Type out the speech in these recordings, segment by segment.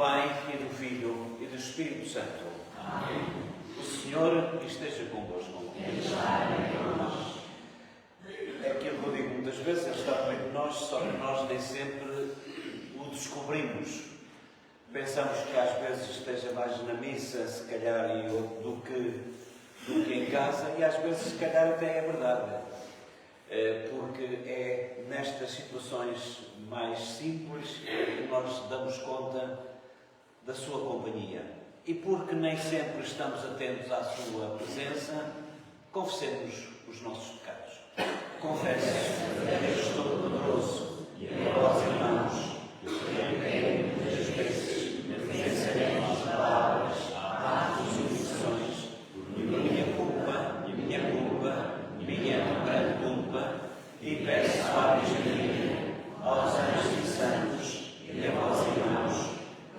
Pai, e do Filho, e do Espírito Santo. Amém. O Senhor esteja convosco. É aquilo que eu digo muitas vezes, Ele está no meio de nós, só que nós nem sempre o descobrimos. Pensamos que às vezes esteja mais na missa, se calhar, do que em casa, e às vezes, se calhar, até é verdade. Porque é nestas situações mais simples que nós damos conta da sua companhia. E porque nem sempre estamos atentos à sua presença, confessemos os nossos pecados. Confesso a Deus Todo-Poderoso e a vós, irmãos, que pequei muitas vezes, pensamentos, palavras, atos e omissões, minha culpa, minha grande culpa, e peço à Virgem, aos anjos e santos e a vós, irmãos,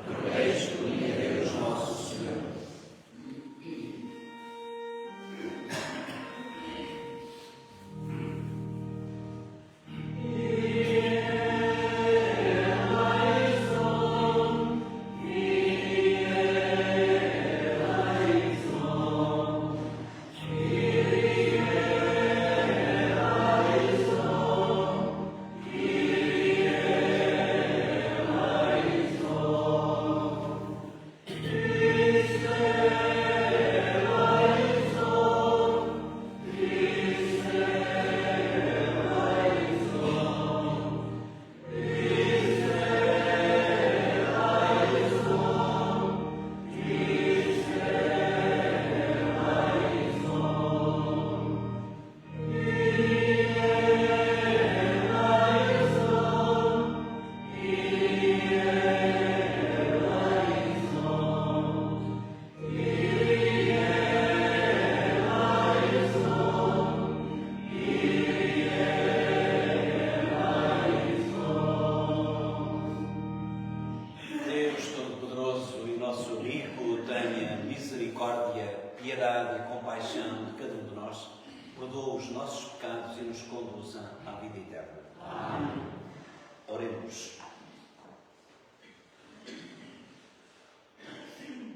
que rogueis por mim a Deus nosso Senhor.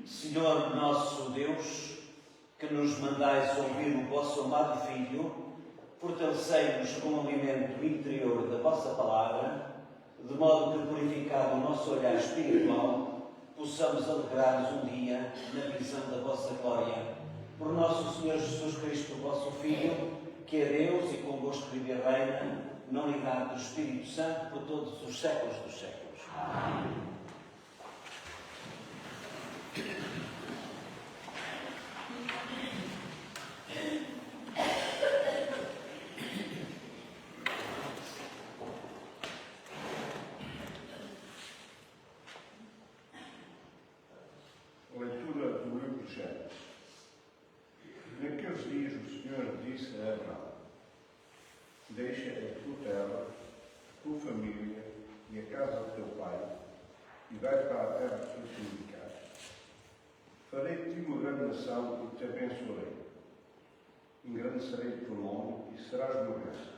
Senhor nosso Deus, que nos mandais ouvir o vosso amado Filho, fortalecei-nos com o alimento interior da vossa palavra, de modo que, purificado o nosso olhar espiritual, possamos alegrar-nos um dia na visão da vossa glória. Por nosso Senhor Jesus Cristo, vosso Filho, que é Deus e convosco vive e reina, na unidade do Espírito Santo, por todos os séculos dos séculos. Amém. Leitura do livro de Gênesis. Naqueles dias o Senhor disse a Abraão: deixa a tua terra, a tua família e a casa do teu pai, e vai para a terra que eu te indicar. Farei de ti uma grande nação e te abençoarei. Engrandecerei o teu nome e serás uma bênção.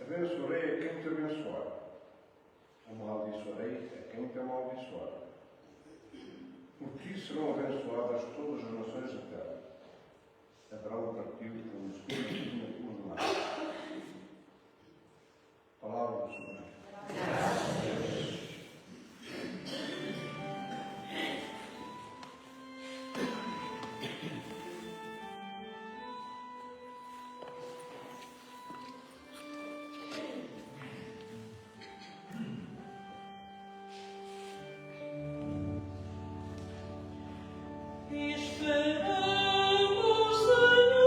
Abençoarei a quem te abençoar. Amaldiçoarei a quem te amaldiçoar. Por ti serão abençoadas todas as nações da terra. Abraão partiu como o Senhor tinha ordenado. Palavra do Senhor. Graças a Deus. Esperamos, Senhor.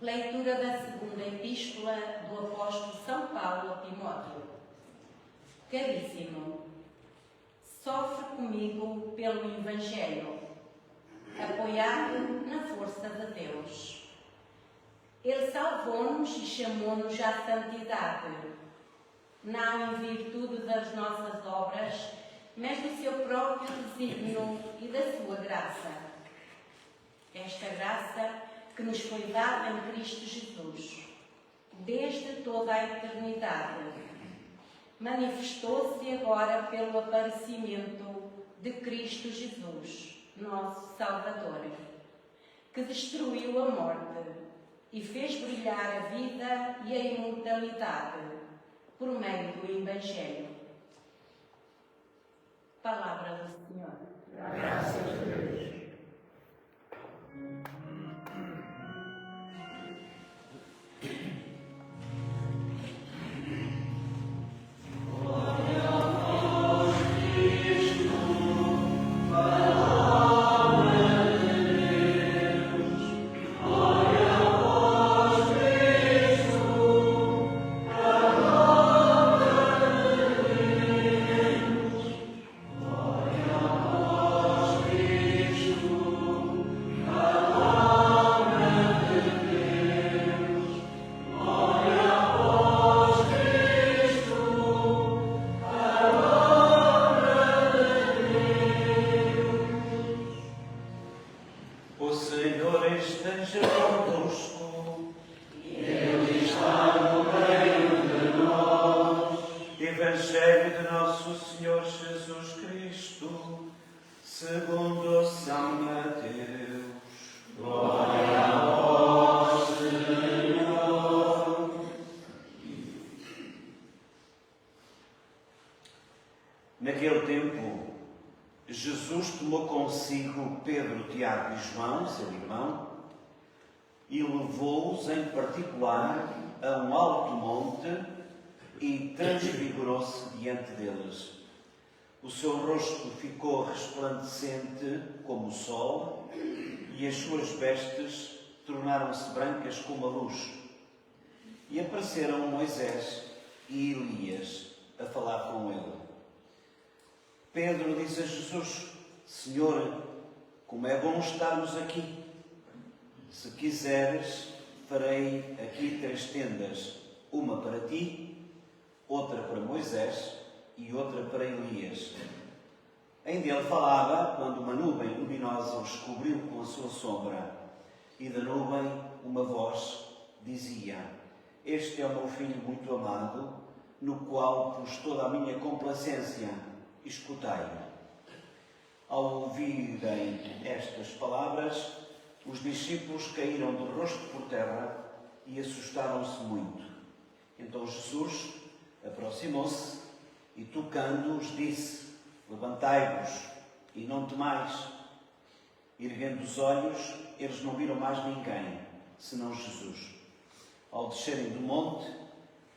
Leitura da segunda epístola do apóstolo São Paulo a Timóteo. Caríssimo, sofre comigo pelo Evangelho, apoiado na força de Deus. Ele salvou-nos e chamou-nos à santidade, não em virtude das nossas obras, mas do seu próprio desígnio e da sua graça. Esta graça que nos foi dada em Cristo Jesus, desde toda a eternidade, manifestou-se agora pelo aparecimento de Cristo Jesus, nosso Salvador, que destruiu a morte e fez brilhar a vida e a imortalidade por meio do Evangelho. Palavra do Senhor. Graças a Deus. Naquele tempo, Jesus tomou consigo Pedro, Tiago e João, seu irmão, e levou-os em particular a um alto monte e transfigurou-se diante deles. O seu rosto ficou resplandecente como o sol e as suas vestes tornaram-se brancas como a luz. E apareceram Moisés e Elias a falar com ele. Pedro disse a Jesus: Senhor, como é bom estarmos aqui. Se quiseres, farei aqui 3 tendas, uma para ti, outra para Moisés e outra para Elias. Ainda ele falava quando uma nuvem luminosa os cobriu com a sua sombra, e da nuvem uma voz dizia: Este é o meu filho muito amado, no qual pus toda a minha complacência. Escutai-o. Ao ouvirem estas palavras, os discípulos caíram de rosto por terra e assustaram-se muito. Então Jesus aproximou-se e, tocando-os, disse: Levantai-vos e não temais. Erguendo os olhos, eles não viram mais ninguém, senão Jesus. Ao descerem do monte,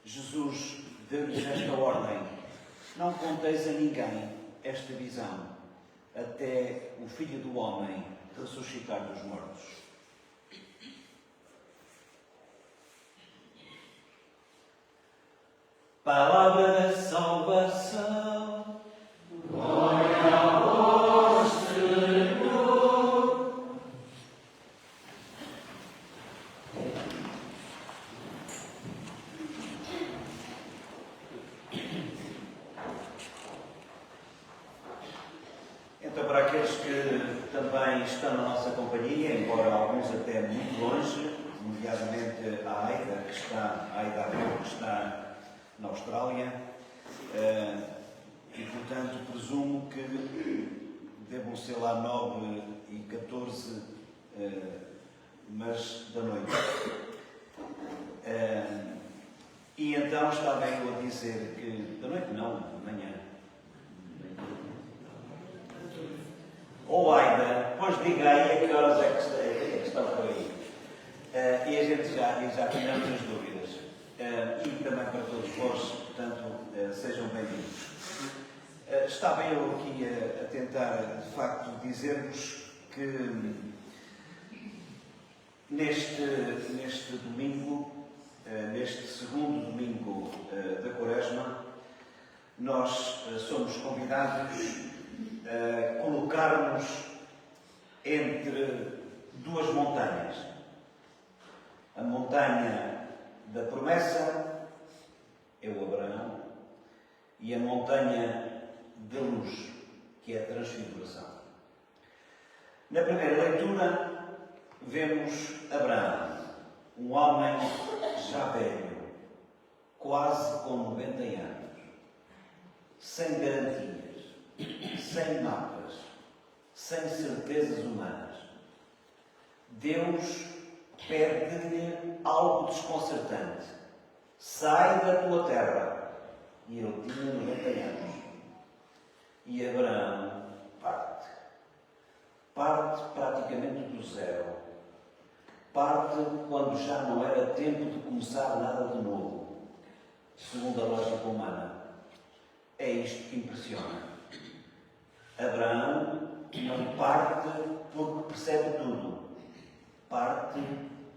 Jesus deu-lhes esta ordem: Não conteis a ninguém esta visão, até o Filho do Homem ressuscitar dos mortos. Palavra da salvação. Glória a vós, Senhor. Então, para aqueles que também estão na nossa companhia, embora alguns até muito longe, nomeadamente a Aida, que está na Austrália, e portanto presumo que devam ser lá 9 e 14, mas da noite. E então estava eu a dizer que, da noite não, de manhã. Ou Aida, pois diga aí a que horas é que está por aí. E a gente já tivemos as dúvidas. E também para todos vós, portanto, sejam bem-vindos. Estava eu aqui a tentar, de facto, dizer-vos que Neste domingo, neste segundo domingo da Quaresma, nós somos convidados a colocarmos entre duas montanhas. A montanha da promessa é o Abraão e a montanha da luz, que é a transfiguração. Na primeira leitura, vemos Abraão, um homem já velho, quase com 90 anos, sem garantias, sem mapas, sem certezas humanas. Deus pede-lhe algo desconcertante. Sai da tua terra. E ele tinha 90 anos. E Abraão parte. Parte praticamente do zero. Parte quando já não era tempo de começar nada de novo, segundo a lógica humana. É isto que impressiona. Abraão não parte porque percebe tudo. Parte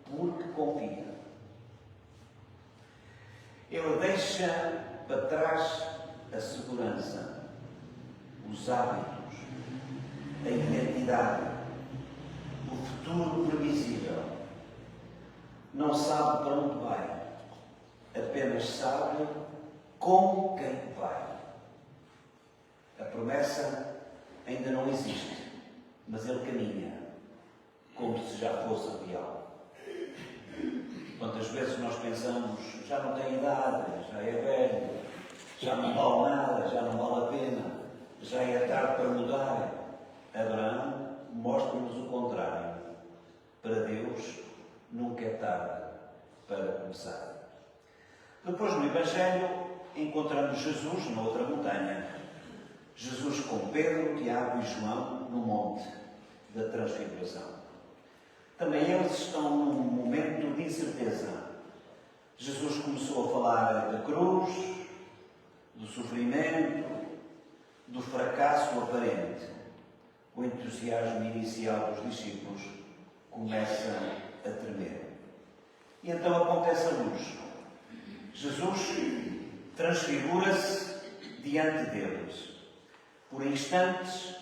porque confia. Ele deixa para trás a segurança, os hábitos, a identidade, o futuro previsível. Não sabe para onde vai, apenas sabe com quem vai. A promessa ainda não existe, mas ele caminha como se já fosse real. Quantas vezes nós pensamos, já não tem idade, já é velho, já não vale nada, já não vale a pena, já é tarde para mudar. Abraão mostra-nos o contrário. Para Deus, nunca é tarde para começar. Depois, no Evangelho, encontramos Jesus na outra montanha. Jesus com Pedro, Tiago e João no monte da Transfiguração. Também eles estão num momento de incerteza. Jesus começou a falar da cruz, do sofrimento, do fracasso aparente. O entusiasmo inicial dos discípulos começa a tremer. E então acontece a luz. Jesus transfigura-se diante deles. Por instantes,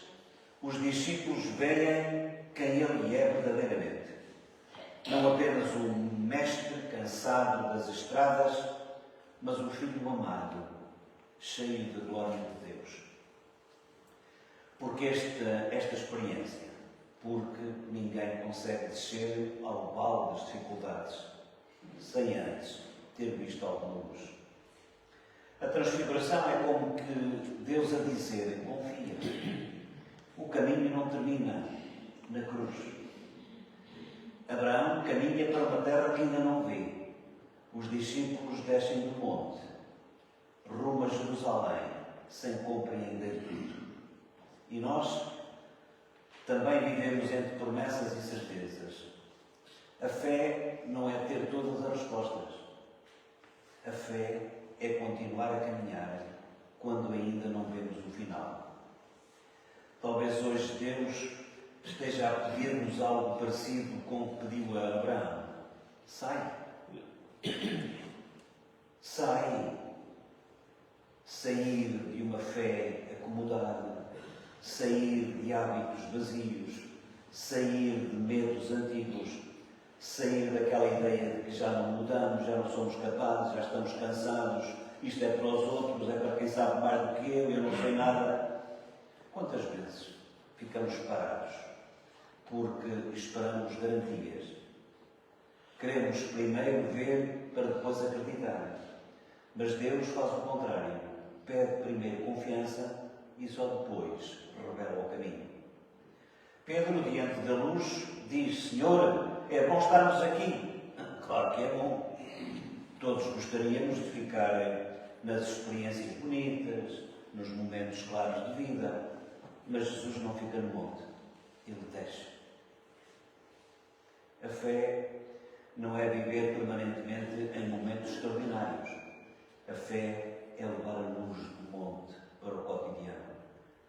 os discípulos veem quem ele é verdadeiramente. Não apenas o mestre cansado das estradas, mas o filho amado, cheio de glória de Deus. Porque esta experiência? Porque ninguém consegue descer ao vale das dificuldades sem antes ter visto alguma luz. A transfiguração é como que Deus a dizer, confia. O caminho não termina na cruz. Abraão caminha para uma terra que ainda não vê. Os discípulos descem do monte, rumo a Jerusalém, sem compreender tudo. E nós também vivemos entre promessas e certezas. A fé não é ter todas as respostas. A fé é continuar a caminhar quando ainda não vemos o final. Talvez hoje Deus esteja a pedir-nos algo parecido com o que pediu a Abraão. Sai. Sai. Sair de uma fé acomodada, sair de hábitos vazios, sair de medos antigos, sair daquela ideia de que já não mudamos, já não somos capazes, já estamos cansados, isto é para os outros, é para quem sabe mais do que eu não sei nada. Quantas vezes ficamos parados porque esperamos garantias? Queremos primeiro ver para depois acreditar. Mas Deus faz o contrário. Pede primeiro confiança e só depois revela o caminho. Pedro, diante da luz, diz: Senhor, é bom estarmos aqui. Claro que é bom. Todos gostaríamos de ficar nas experiências bonitas, nos momentos claros de vida. Mas Jesus não fica no monte. Ele desce. A fé não é viver permanentemente em momentos extraordinários. A fé é levar a luz do monte para o cotidiano,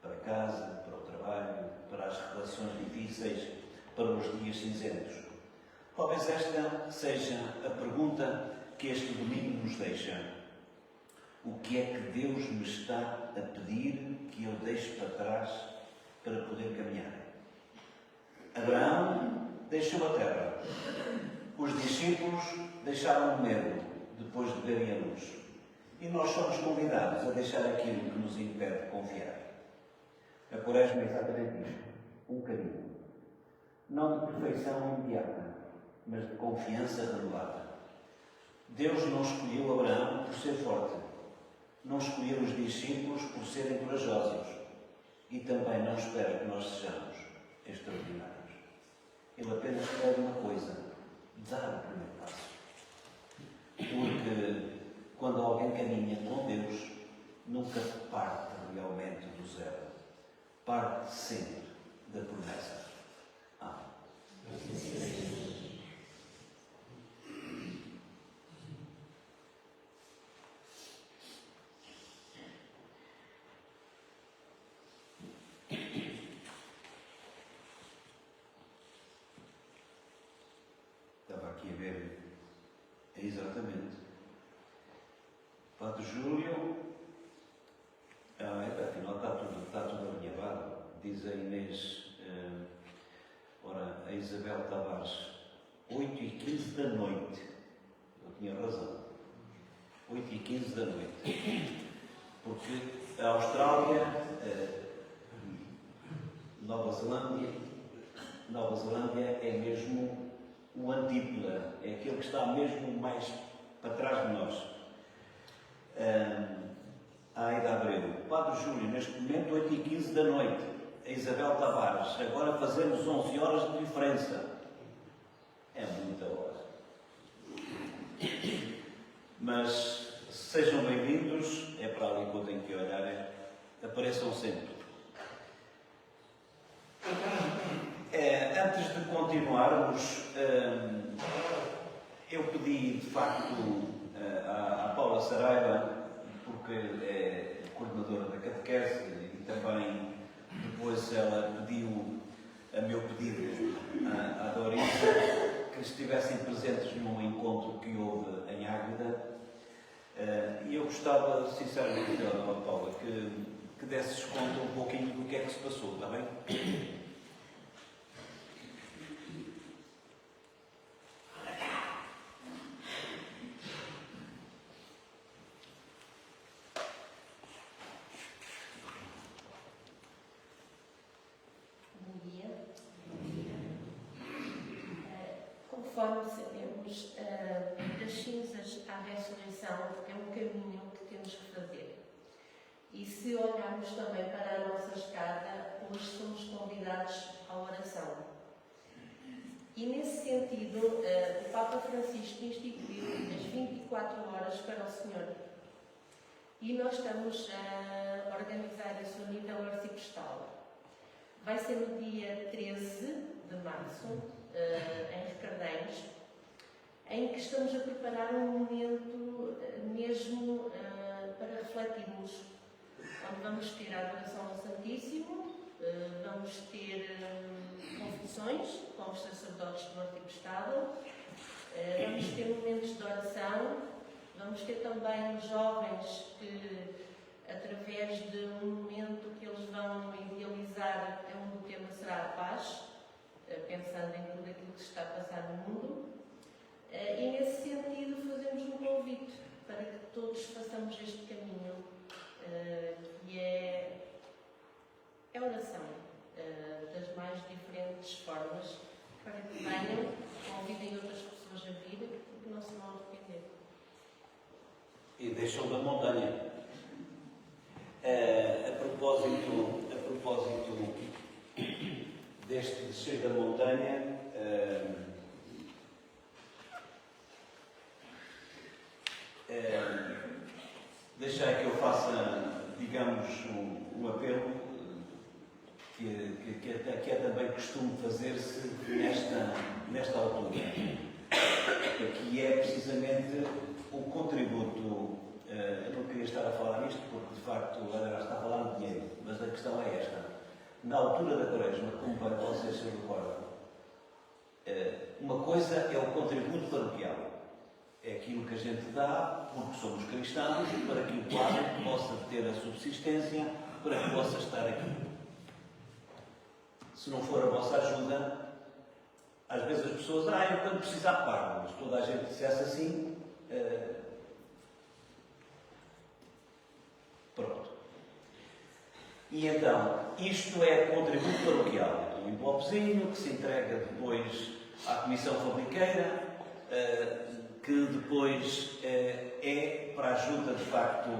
para casa, para o trabalho, para as relações difíceis, para os dias cinzentos. Talvez esta seja a pergunta que este domingo nos deixa. O que é que Deus me está a pedir que eu deixe para trás para poder caminhar? Abraão deixou a terra. Os discípulos deixaram o medo depois de verem a luz. E nós somos convidados a deixar aquilo que nos impede de confiar. A Quaresma é exatamente isto. Um caminho. Não de perfeição imediata, mas de confiança renovada. Deus não escolheu Abraão por ser forte. Não escolheu os discípulos por serem corajosos. E também não espera que nós sejamos extraordinários. Ele apenas pede uma coisa: dar o primeiro passo. Porque quando alguém caminha com Deus, nunca parte realmente do zero. Parte sempre da promessa. Amém. Estava aqui a ver exatamente. Padre Júlio, afinal está tudo alinhavado. Diz a Inês, a Isabel Tavares, 8h15 da noite. Eu tinha razão. 8h15 da noite. Porque a Austrália, Nova Zelândia é mesmo o antípoda, é aquele que está mesmo mais para trás de nós. A Aida Abreu, Padre Júlio, neste momento 8h15 da noite. A Isabel Tavares, agora fazemos 11 horas de diferença. É muita hora. Mas sejam bem-vindos, é para ali que eu tenho que olhar, apareçam sempre. Antes de continuarmos, eu pedi de facto à Paula Saraiva, porque é coordenadora da catequese, e também depois ela pediu a meu pedido à Dorita que estivessem presentes num encontro que houve em Águeda, e eu gostava sinceramente, Paula, que desses conta um pouquinho do que é que se passou, está bem? Conforme sabemos, das cinzas à ressurreição é um caminho que temos que fazer. E se olharmos também para a nossa escada, hoje somos convidados à oração. E nesse sentido, o Papa Francisco instituiu as 24 horas para o Senhor. E nós estamos a organizar isso a nível arciprestal. Vai ser no dia 13 de março, em Recardeiros, em que estamos a preparar um momento mesmo para refletirmos, onde vamos ter a adoração ao Santíssimo, vamos ter confissões com os sacerdotes do Arciprestado, vamos ter momentos de oração, vamos ter também os jovens que, através de um momento que eles vão idealizar, onde o tema será a paz, pensando em tudo aquilo que se está a passar no mundo, e nesse sentido fazemos um convite para que todos façamos este caminho, que é a oração, das mais diferentes formas, para que venham, convidem outras pessoas a vir e que não se vão arrepender. E deixam da montanha. A propósito deste descer da montanha, deixai que eu faça, digamos, um apelo que é também costume fazer-se nesta altura, que é precisamente o contributo. Eu não queria estar a falar nisto porque, de facto, agora está a falar de dinheiro, mas a questão é esta. Na altura da Quaresma, como para vocês se recordam, Uma coisa é o contributo paroquial. É aquilo que a gente dá, porque somos cristãos, para que o quadro possa ter a subsistência, para que possa estar aqui. Se não for a vossa ajuda, às vezes as pessoas, eu quando precisar pago, mas toda a gente dissesse assim, pronto. E então, isto é contributo paroquial, um envelopezinho que se entrega depois à Comissão Fabriqueira, que depois é para a ajuda, de facto,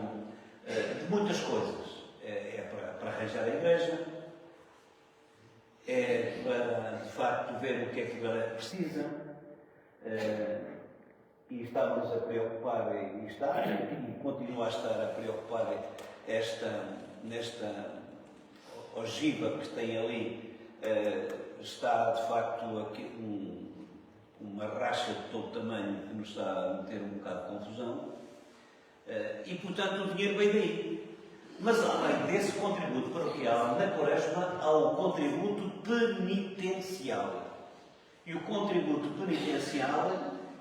de muitas coisas. É para arranjar a igreja, é para, de facto, ver o que é que agora precisa. E estávamos a preocupar, e continua a estar a preocupar nesta ogiva que tem ali, está, de facto, aqui uma racha de todo tamanho que nos está a meter um bocado de confusão. E, portanto, o dinheiro vem daí. Mas, além desse contributo paroquial, na Quaresma há o contributo penitencial. E o contributo penitencial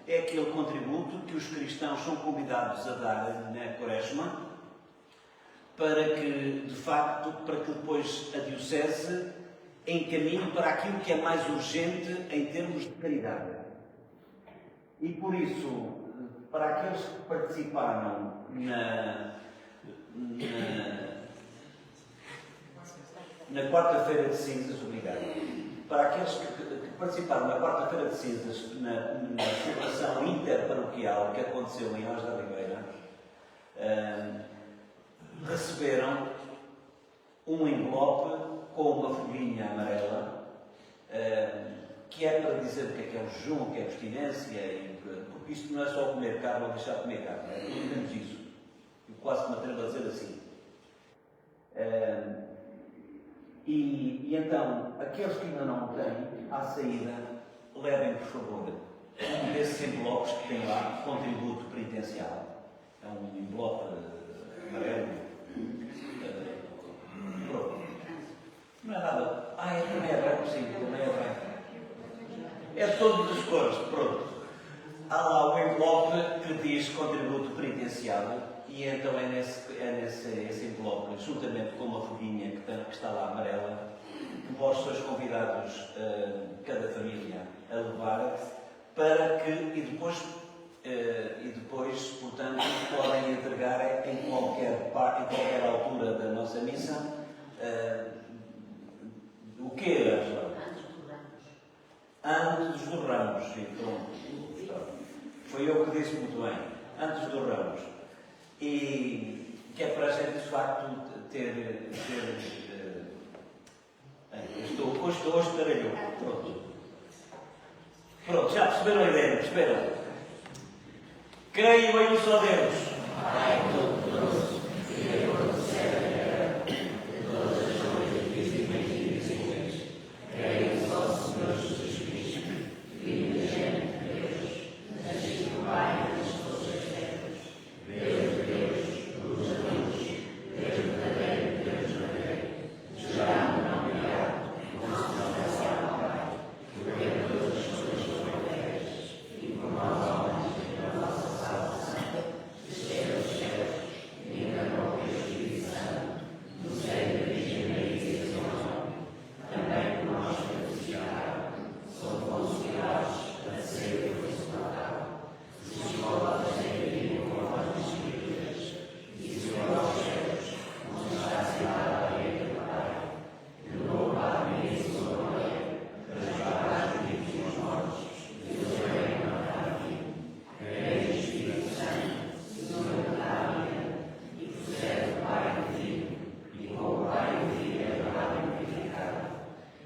é aquele contributo que os cristãos são convidados a dar na Quaresma para que, de facto, para que depois a Diocese encaminhe para aquilo que é mais urgente em termos de caridade. E, por isso, para aqueles que participaram na quarta-feira de cinzas, obrigado. Para aqueles que participaram na quarta-feira de cinzas na celebração interparoquial que aconteceu em Ós da Ribeira, receberam um envelope com uma folhinha amarela, que é para dizer o que é o jejum, o que é a abstinência, porque isto não é só comer carne ou deixar de comer carne, é tudo menos isso. Eu quase me atrevo a dizer assim. E então, aqueles que ainda não têm, à saída, levem, por favor, um desses envelopes que tem lá, contributo penitencial. É um envelope amarelo. Pronto. Não é nada. Também é branco, sim, também é branco. É de todas as cores, pronto. Há lá o envelope que diz contributo penitencial. E então é nesse envelope, juntamente com uma folhinha que está lá amarela, que vós sois convidados, cada família, a levar, para que, e depois, portanto, podem entregar em qualquer altura da nossa missa, o quê, Angela? Antes dos ramos. Sim, pronto. Foi eu que disse muito bem. Antes dos ramos. E que é para a gente, de facto, ter hoje estarei eu. Pronto, já perceberam a ideia? Perceberam? Creio em um só Deus. Pai Todo-Poderoso, Criador do céu e da terra, de todas as coisas visíveis e invisíveis. Creio em vosso Senhor Jesus Cristo, Filho unigênito de Deus, nascido do Pai e de todas as terras. Deus de Deus, luz da luz, Deus verdadeiro, Deus verdadeiro, gerado não criado, consubstanciado ao Pai, que vê todas as coisas sobre terras, e por nós homens, pela nossa salvação, desceu dos céus, e encarnou pelo Espírito Santo, no seio da Virgem Maria e São João, também por nós foi crucificado, sob Pôncio Pilatos, padeceu e foi sepultado, ressuscitou ao terceiro dia conforme as Escrituras, e subiu aos céus, onde está sentado à direita do Pai, de novo há de vir em sua glória, para julgar os vivos e os mortos, e o seu reino não terá fim. Creio no Espírito Santo, Senhor da Vida, e procede do Pai e do Filho, e com o Pai e o Filho é adorado e glorificado.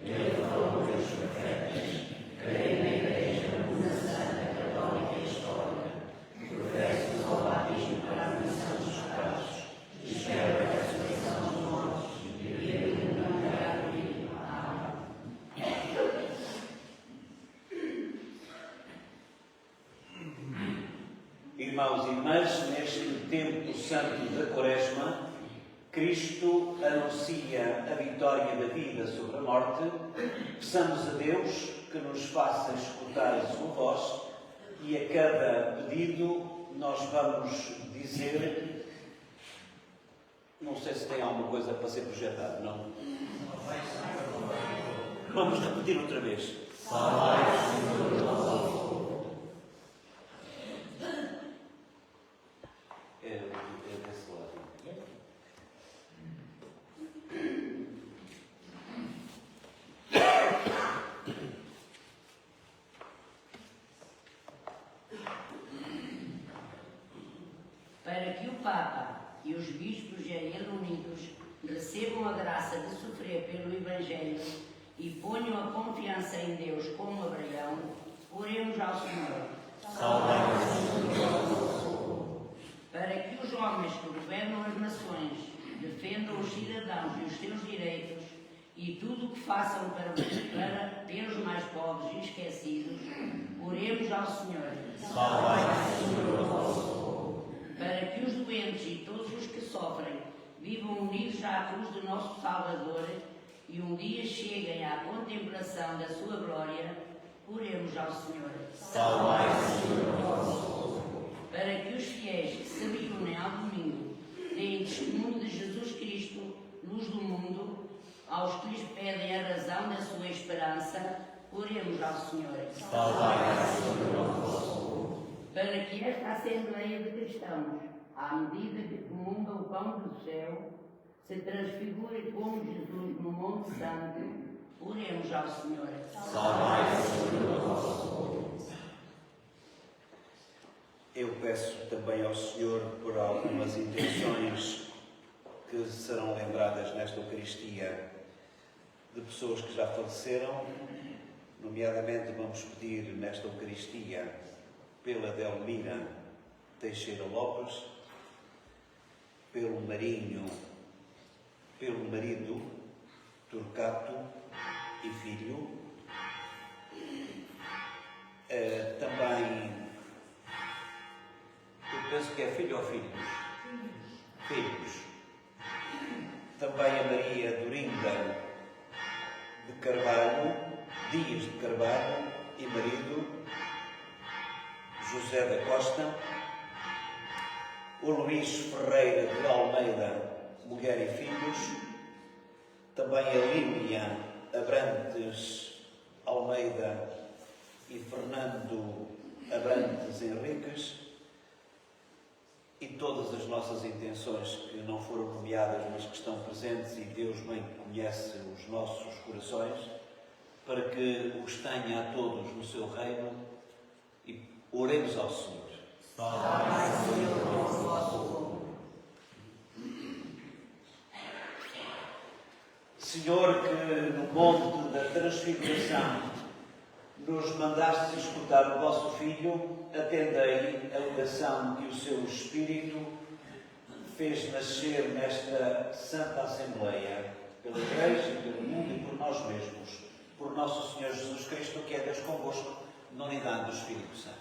Ele falou pelos profetas. Creio na Igreja Una, Santa, Católica e Histórica, que professa o batismo para a remissão dos pecados, e espera a ressurreição dos mortos e a vida da vida. Amém. Irmãos e irmãs, neste tempo santo da Quaresma, Cristo anuncia a vitória da vida sobre a morte. Peçamos a Deus que nos faça escutar a sua voz e a cada pedido nós vamos dizer, não sei se tem alguma coisa para ser projetada, não? Vamos repetir outra vez. É desse lado. Para que o Papa e os bispos e ele unidos recebam a graça de sofrer pelo Evangelho e ponham a confiança em Deus como Abraão, oremos ao Senhor. Para que os homens que governam as nações defendam os cidadãos e os seus direitos e tudo o que façam pelos mais pobres e esquecidos, oremos ao Senhor. Para que os doentes e todos os que sofrem vivam unidos à cruz do nosso Salvador e um dia cheguem à contemplação da sua glória, oremos ao Senhor. Para que os fiéis que se reúnem ao domingo deem testemunho de Jesus Cristo, luz do mundo, aos que lhes pedem a razão da sua esperança, oremos ao Senhor. Para que esta Assembleia de Cristãos, à medida que comunga o pão do céu, se transfigure como Jesus no Monte Santo, oremos ao Senhor. Eu peço também ao Senhor por algumas intenções que serão lembradas nesta Eucaristia de pessoas que já faleceram, nomeadamente vamos pedir nesta Eucaristia pela Delmira Teixeira Lopes, pelo Marinho, pelo marido Turcato e filho, também, eu penso que é filho ou filhos? Filhos. Também a Maria Dorinda de Carvalho, Dias de Carvalho e marido, José da Costa, o Luís Ferreira de Almeida, mulher e filhos, também a Lília Abrantes Almeida e Fernando Abrantes Henriques, e todas as nossas intenções que não foram nomeadas, mas que estão presentes, e Deus bem conhece os nossos corações, para que os tenha a todos no seu reino, e oremos ao Senhor. Senhor, que no monte da transfiguração nos mandaste escutar o vosso Filho, atendei a oração que o seu Espírito fez nascer nesta Santa Assembleia, pela Igreja, pelo mundo e por nós mesmos, por nosso Senhor Jesus Cristo, que é Deus convosco, na unidade do Espírito Santo.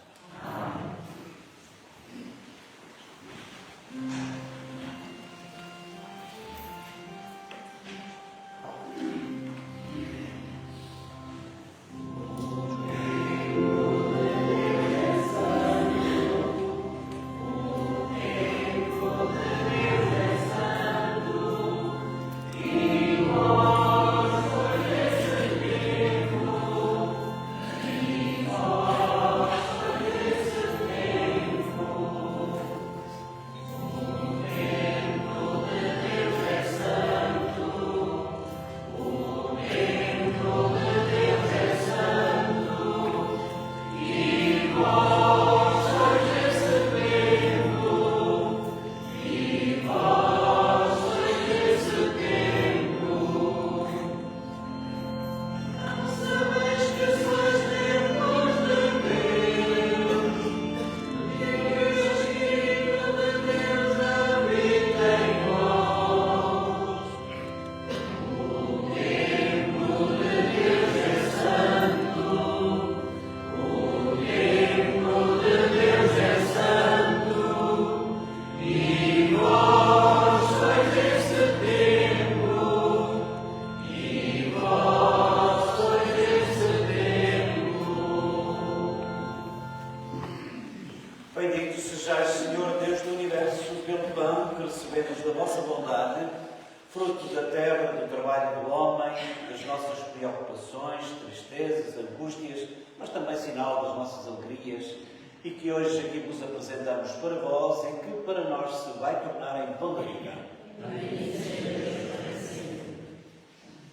bondade, fruto da terra, do trabalho do homem, das nossas preocupações, tristezas, angústias, mas também sinal das nossas alegrias, e que hoje aqui vos apresentamos para vós e que para nós se vai tornar em pão da vida.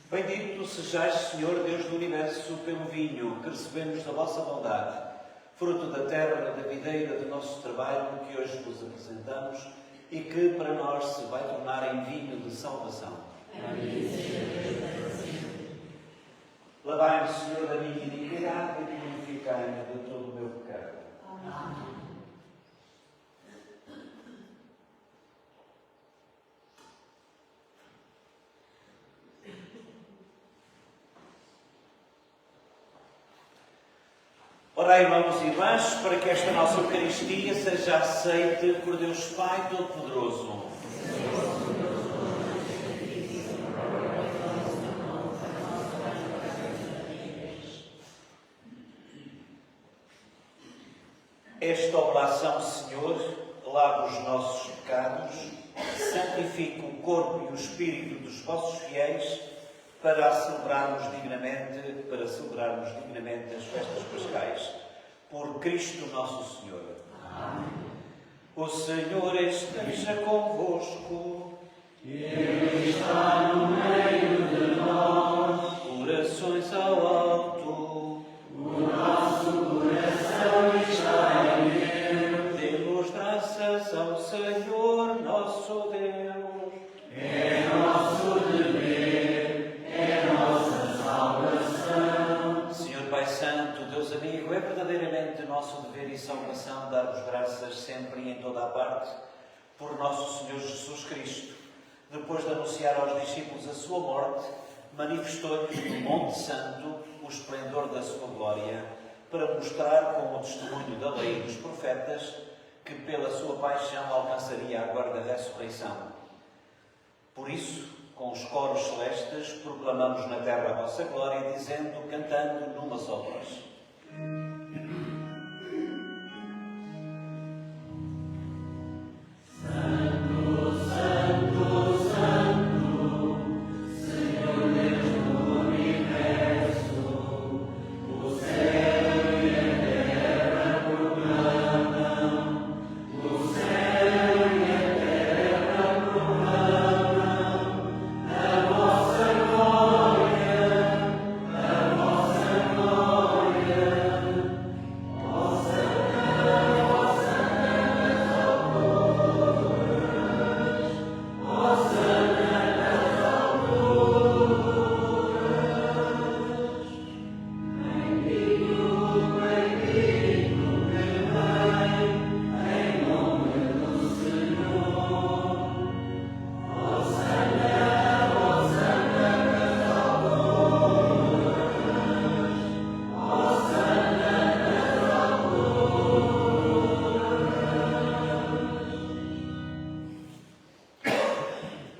Bendito sejais, Senhor Deus do Universo, pelo vinho que recebemos da vossa bondade, fruto da terra, da videira do nosso trabalho, que hoje vos apresentamos e que para nós se vai tornar em vinho de salvação. Lavai-me, Senhor, da minha iniquidade e purificai-me de todo o meu pecado. Amém. Ora, irmãos e irmãs, para que esta nossa Eucaristia seja aceite por Deus Pai Todo-Poderoso. Esta oblação, Senhor, lava os nossos pecados, santifica o corpo e o espírito dos vossos fiéis, para celebrarmos dignamente as festas pascais. Por Cristo nosso Senhor. Amém. O Senhor esteja convosco. Ele está no meio de nós. Orações ao alto. O nosso coração está em Deus. Demos graças ao Senhor nosso Deus. É nosso dever, é nossa salvação. Senhor Pai Santo, Deus amigo, é verdadeiramente nosso dever e salvação dar-vos graças sempre e em toda a parte por nosso Senhor Jesus Cristo. Depois de anunciar aos discípulos a sua morte, manifestou-lhes no Monte Santo o esplendor da sua glória, para mostrar com o testemunho da lei e dos profetas que pela sua paixão alcançaria a glória da ressurreição. Por isso, com os coros celestes, proclamamos na terra a vossa glória, dizendo, cantando numa só voz.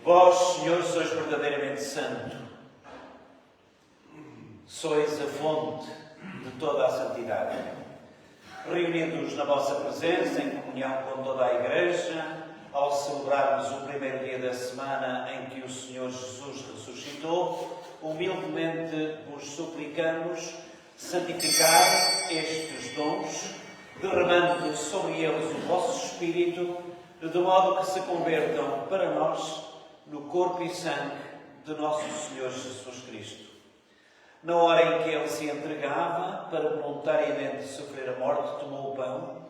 Vós, Senhor, sois verdadeiramente santo. Sois a fonte de toda a santidade. Reunidos na vossa presença, em comunhão com toda a Igreja, ao celebrarmos o primeiro dia da semana em que o Senhor Jesus ressuscitou, humildemente vos suplicamos santificar estes dons, derramando sobre eles o vosso Espírito, de modo que se convertam para nós no corpo e sangue de nosso Senhor Jesus Cristo. Na hora em que ele se entregava para voluntariamente sofrer a morte, tomou o pão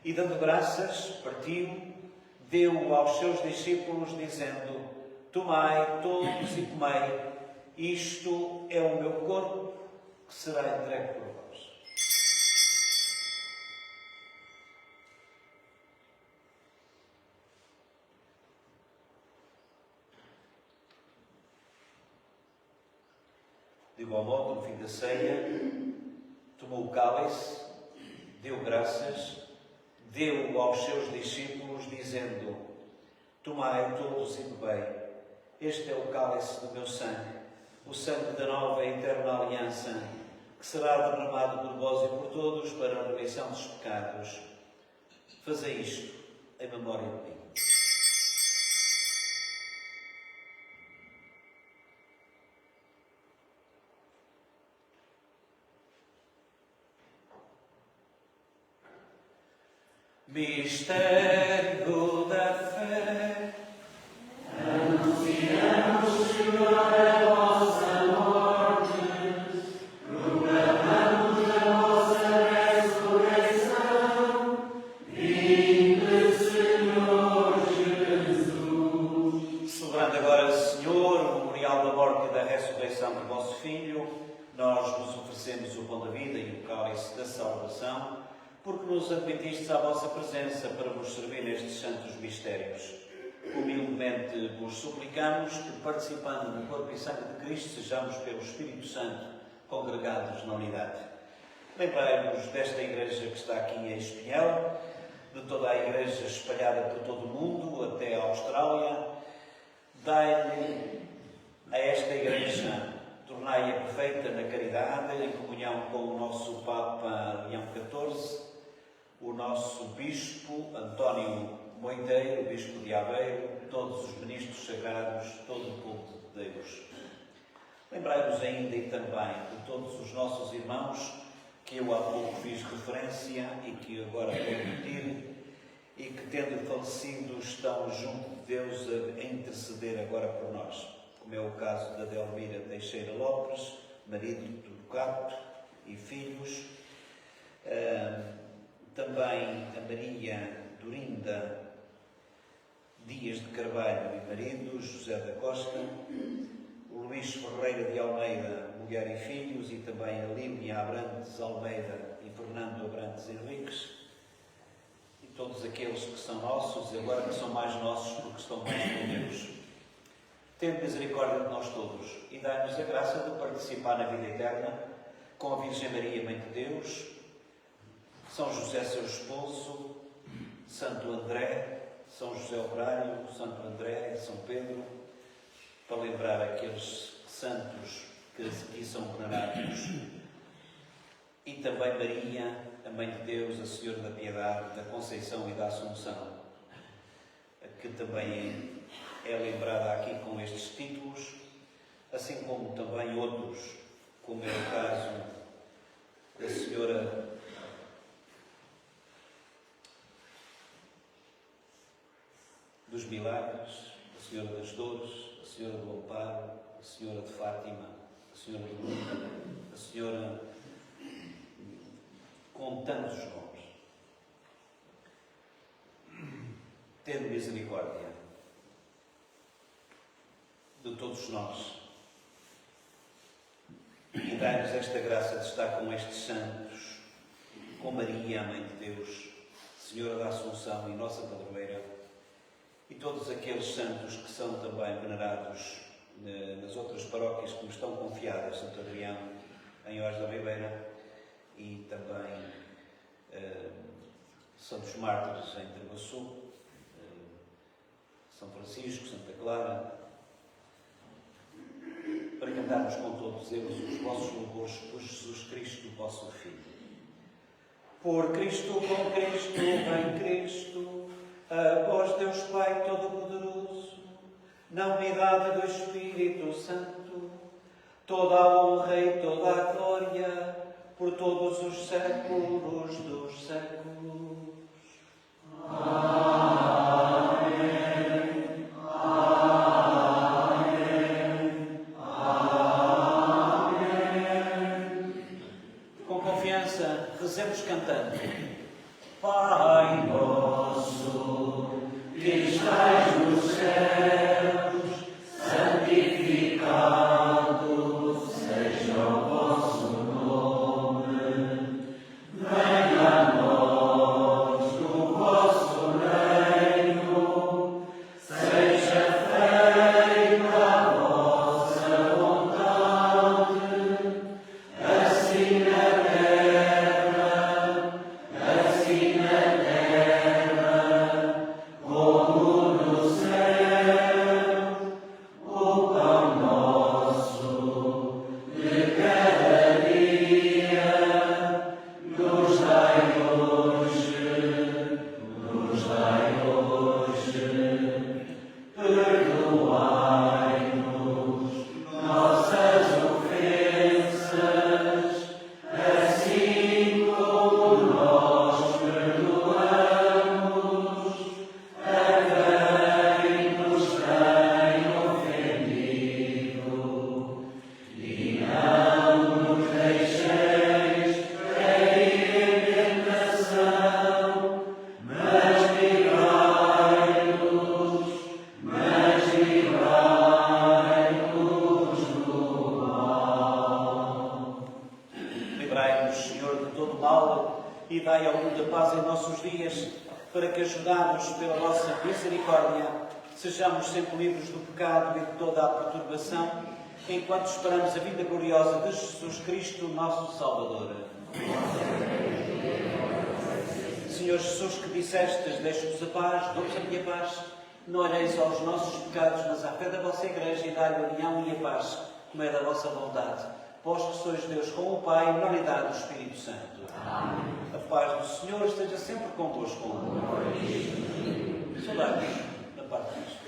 e, dando graças, partiu, deu-o aos seus discípulos, dizendo: tomai todos e comei, isto é o meu corpo que será entregue por vós. De igual modo, no fim da ceia, tomou o cálice, deu graças, deu-o aos seus discípulos, dizendo: tomai todos e bebei, este é o cálice do meu sangue, o sangue da nova e eterna aliança, que será derramado por vós e por todos para a remissão dos pecados. Fazei isto em memória de mim. Mistério da fé. Anunciamos, Senhor, a vossa morte, proclamamos a vossa ressurreição. Vinde, Senhor Jesus. Celebrando agora, Senhor, o memorial da morte e da ressurreição do vosso Filho, nós nos oferecemos o pão da vida e o cálice da salvação, porque nos admitistes à vossa presença para vos servir nestes santos mistérios. Humildemente vos suplicamos que, participando no corpo e sangue de Cristo, sejamos pelo Espírito Santo congregados na unidade. Lembrai-nos desta igreja que está aqui em Espinhel, de toda a igreja espalhada por todo o mundo, até a Austrália. Dai-lhe a esta igreja, tornai-a perfeita na caridade, em comunhão com o nosso Papa Leão XIV, o nosso Bispo António Moiteiro, Bispo de Aveiro, todos os ministros sagrados, todo o povo de Deus. Lembrai-nos ainda e também de todos os nossos irmãos que eu há pouco fiz referência e que agora vou repetir, e que, tendo falecido, estão junto de Deus a interceder agora por nós, como é o caso da Delmira Teixeira Lopes, marido do Ducato e filhos, também a Maria Dorinda Dias de Carvalho e marido, José da Costa, o Luís Ferreira de Almeida, mulher e filhos, e também a Línia Abrantes Almeida e Fernando Abrantes Henriques, e todos aqueles que são nossos e agora que são mais nossos porque estão mais com Deus. Tende misericórdia de nós todos e dai-nos a graça de participar na vida eterna com a Virgem Maria, Mãe de Deus, São José, seu esposo, Santo André, São José Operário, Santo André, São Pedro, para lembrar aqueles santos que aqui são venerados, e também Maria, a Mãe de Deus, a Senhora da Piedade, da Conceição e da Assunção, que também é lembrada aqui com estes títulos, assim como também outros, como é o caso da Senhora dos Milagres, a Senhora das Dores, a Senhora do Amparo, a Senhora de Fátima, a Senhora do Mundo, a Senhora com tantos nomes. Tende misericórdia de todos nós e dai-nos esta graça de estar com estes santos, com Maria, a Mãe de Deus, Senhora da Assunção e nossa padroeira, e todos aqueles santos que são também venerados nas outras paróquias que me estão confiadas, Santo Adrião, em Oás da Ribeira, e também Santos Mártires em Terbaçu, São Francisco, Santa Clara, para cantarmos com todos eles os vossos louvores por Jesus Cristo, vosso Filho. Por Cristo, com Cristo, em Cristo, a vós, Deus Pai Todo-Poderoso, na unidade do Espírito Santo, toda a honra e toda a glória, por todos os séculos dos séculos. Amém. Amém. Amém. Com confiança, rezemos cantando. Pai nosso, que estás nos céus, santificado seja o vosso nome. Venha a nós o vosso reino, seja feita a vossa vontade, assim na terra dai ao mundo a paz em nossos dias, para que, ajudados pela vossa misericórdia, sejamos sempre livres do pecado e de toda a perturbação, enquanto esperamos a vinda gloriosa de Jesus Cristo, nosso Salvador. Senhor Jesus, que dissestes, deixo-vos a paz, dou-vos a minha paz, não olheis aos nossos pecados, mas à fé da vossa Igreja, e dai-lhe a união e a paz, como é da vossa vontade. Vós que sois Deus com o Pai, na unidade do Espírito Santo. Amém. A paz do Senhor esteja sempre convosco. Saudades da parte de Cristo.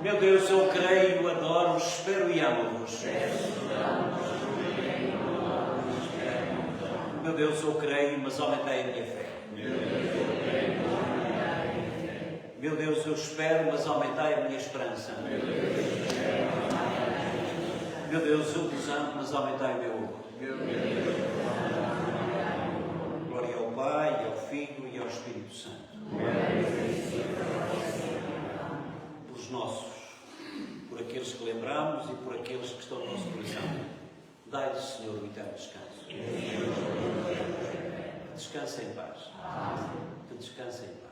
Meu Deus, eu creio, adoro, espero e amo-vos. Meu Deus, eu creio, mas aumentei a minha fé. Meu Deus, eu espero, mas aumentai a minha esperança. Meu Deus, eu vos amo, mas aumentai o meu amor. Glória ao Pai, ao Filho e ao Espírito Santo. Pelos nossos, por aqueles que lembramos e por aqueles que estão no nosso coração. Dai-lhes, Senhor, o eterno descanso. Descansa em paz. Que descansa em paz.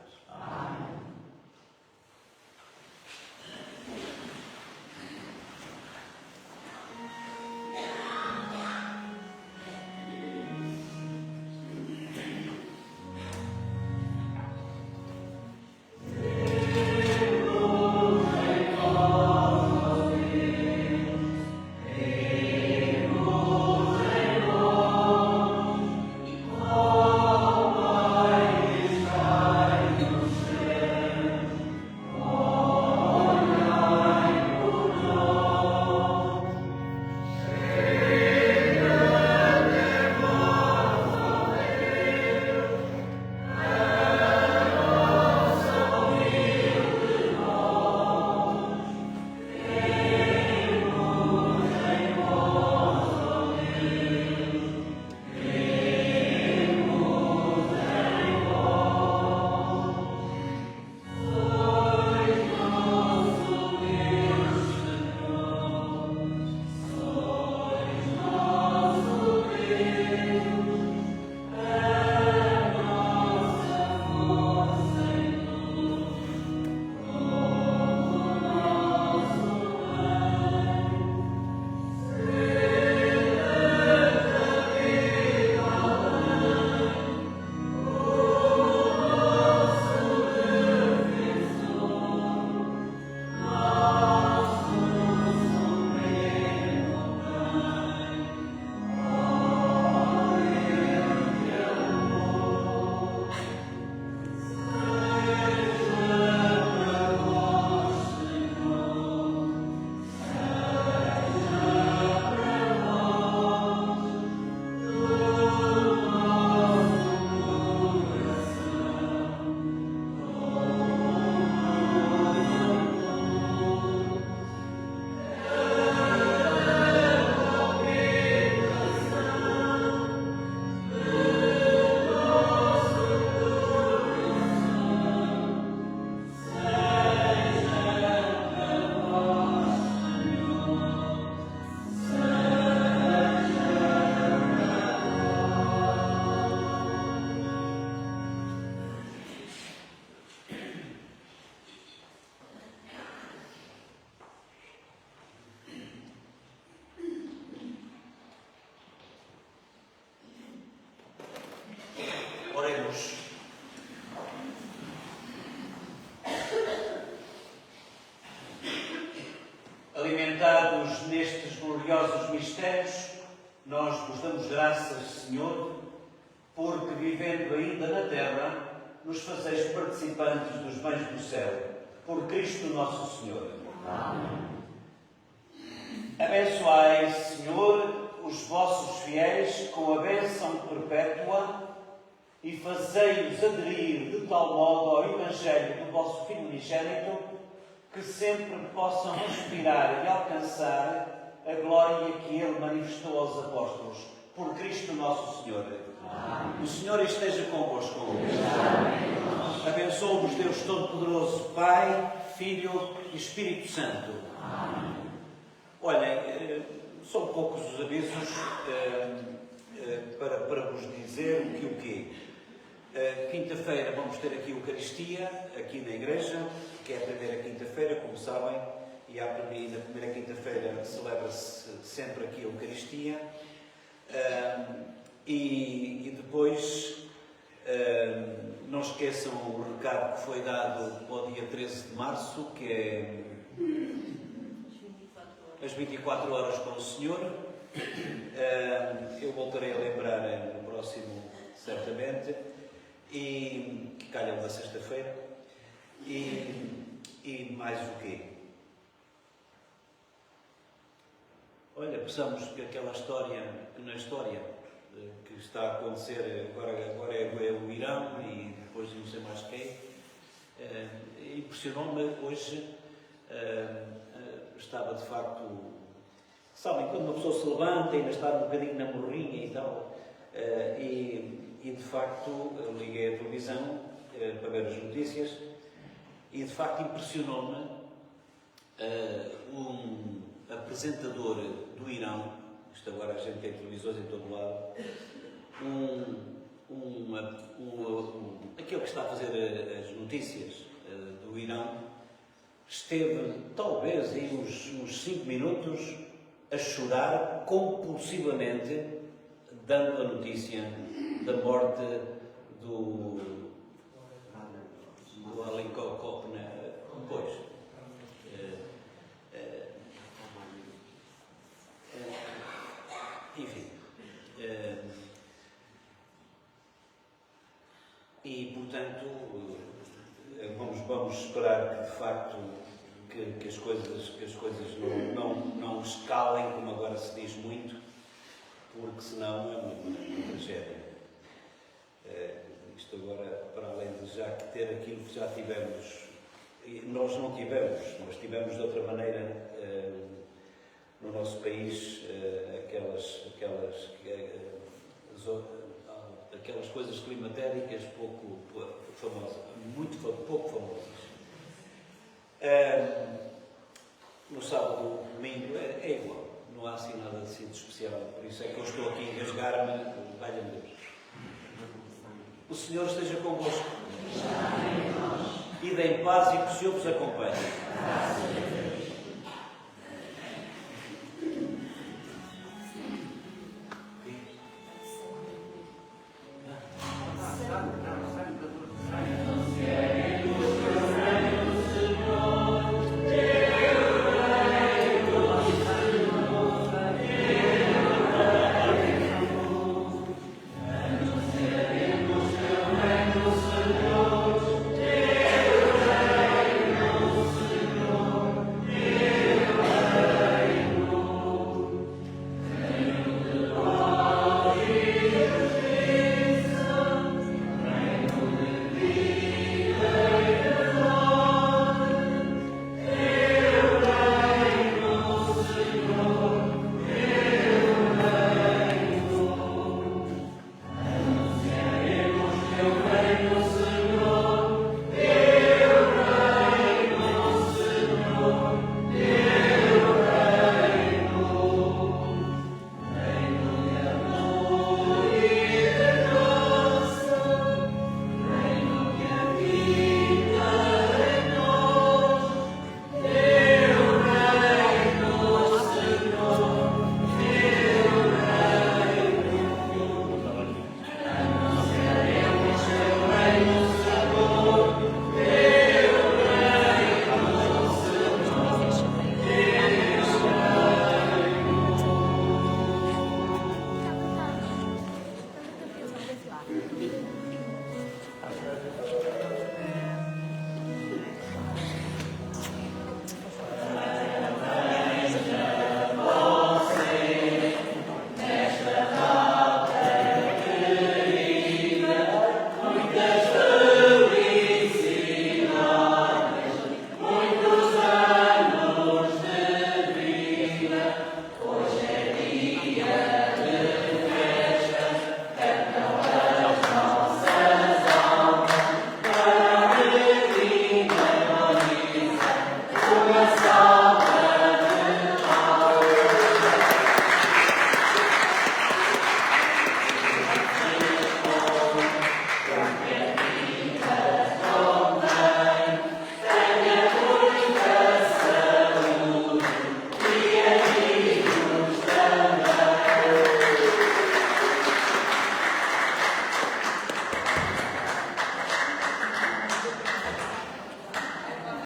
Oremos. Alimentados nestes gloriosos mistérios, nós vos damos graças, Senhor, porque, vivendo ainda na terra, nos fazeis participantes dos bens do céu, por Cristo nosso Senhor. Amém. Abençoai, Senhor, os vossos fiéis com a bênção perpétua e fazei-os aderir de tal modo ao Evangelho do vosso Filho unigênito que sempre possam aspirar e alcançar a glória que Ele manifestou aos apóstolos, por Cristo nosso Senhor. Amém. O Senhor esteja convosco. Abençoe-vos Deus Todo-Poderoso, Pai, Filho e Espírito Santo. Amém. Olhem, são poucos os avisos para vos dizer o quê. Quinta-feira vamos ter aqui a Eucaristia, aqui na igreja, que é a primeira quinta-feira, como sabem, e na primeira quinta-feira celebra-se sempre aqui a Eucaristia. E depois, não esqueçam o recado que foi dado para o dia 13 de março, que é as 24 horas com o Senhor. Eu voltarei a lembrar no próximo, certamente, e que calham da sexta-feira. E mais o quê? Olha, pensamos que aquela história, que na história que está a acontecer, agora é o Irão e depois não sei mais quem, impressionou-me hoje. Estava de facto Sabem, quando uma pessoa se levanta e ainda está um bocadinho na morrinha e tal, e de facto eu liguei a televisão para ver as notícias e de facto impressionou-me um apresentador do Irão, isto agora a gente tem televisões em todo lado, aquele que está a fazer as notícias do Irão, esteve talvez aí uns 5 minutos a chorar compulsivamente, dando a notícia da morte do Ali Coppola, pois. Enfim. E, portanto, vamos esperar que, de facto, que as coisas não escalem, como agora se diz muito, porque senão é uma tragédia. Isto agora, para além de já ter aquilo que já tivemos, nós não tivemos, mas tivemos de outra maneira no nosso país aquelas coisas climatéricas pouco famosas, muito pouco famosas. No sábado, no domingo, é igual, não há assim nada de especial, por isso é que eu estou aqui a engasgar-me, valha-me Deus. O Senhor esteja convosco. Ide em paz e que o Senhor vos acompanhe.